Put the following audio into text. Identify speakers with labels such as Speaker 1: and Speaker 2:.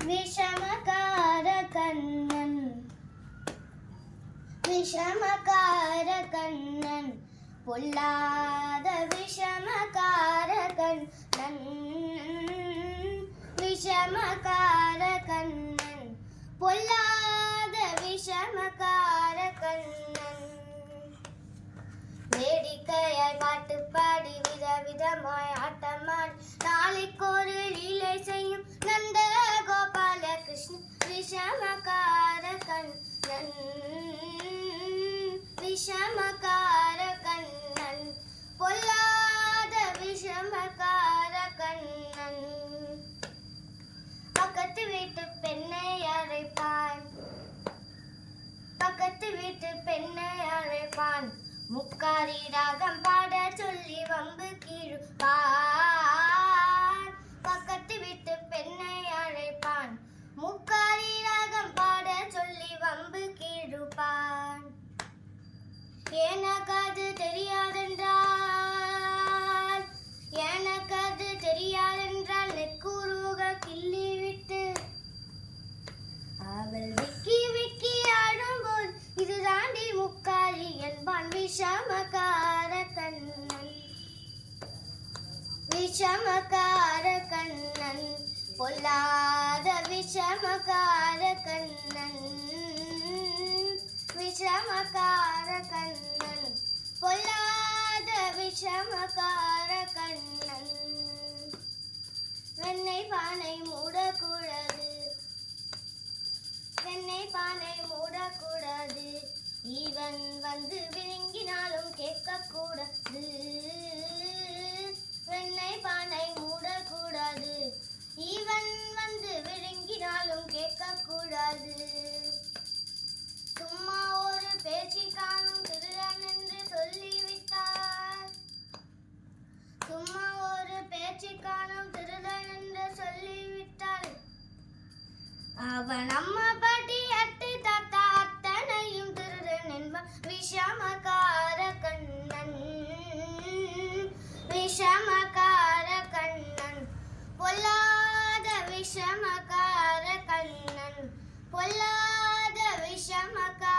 Speaker 1: விஷமகார கண்ணன் விஷமகார கண்ணன் பொல்லாத விஷமகார கண்ணன் விஷமகார கண்ணன் பொல்லாத விஷமகார கண்ணன் வேடிக்கையாய் பாட்டு பாடி விதவிதமாய் ஆட்டமாடி நாளைக்கு ஒரு லீலை செய்யும் நந்த கோபால கிருஷ்ணன் விஷமகார கண்ணன் விஷமகார கண்ணன் பொல்லாத விஷமகார கண்ணன் பக்கத்து வீட்டு பெண்ணை அழைப்பான் பக்கத்து வீட்டு பெண்ணை அழைப்பான் முக்காரி ராகம் பாட சொல்லி வம்பு கீழுப்பான் பக்கத்து வீட்டு பெண்ணை அழைப்பான் முக்காரி ராகம் பாட சொல்லி வம்பு கீழுப்பான் எனக்கு அது தெரியாதென்றால் நெக்குருக கிள்ளி விட்டு அவள் விக்கி விக்கி ஆடும்போது இது தாண்டி முக்காலி என்பான் விஷமகார கண்ணன் விஷமகார கண்ணன் பொல்லாத விஷமகார கண்ணன் விஷமகார கண்ணன் பொல்லாத விஷமகார கண்ணன் வெண்ணெய் பானை மூடக்கூடாது வெண்ணெய் பானை மூடக்கூடாது ஈவன் வந்து விழுங்கினாலும் கேட்கக்கூடாது வெண்ணெய் பானை மூடக்கூடாது ஈவன் வந்து விழுங்கினாலும் கேட்கக்கூடாது சும்மா ஒரு பேச்சு காணும் திருடன் என்று சொல்லிவிட்டார் சும்மா ஒரு பேச்சு காணும் திருடன் என்று சொல்லிவிட்டார் அவன் அம்மா பாட்டி அட்டு தாத்தா அத்தனையும் திருடன் என்பான் விஷமகார கண்ணன் விஷமகார கண்ணன் பொல்லாத விஷமகார கண்ணன் பொல்லாத விஷமகார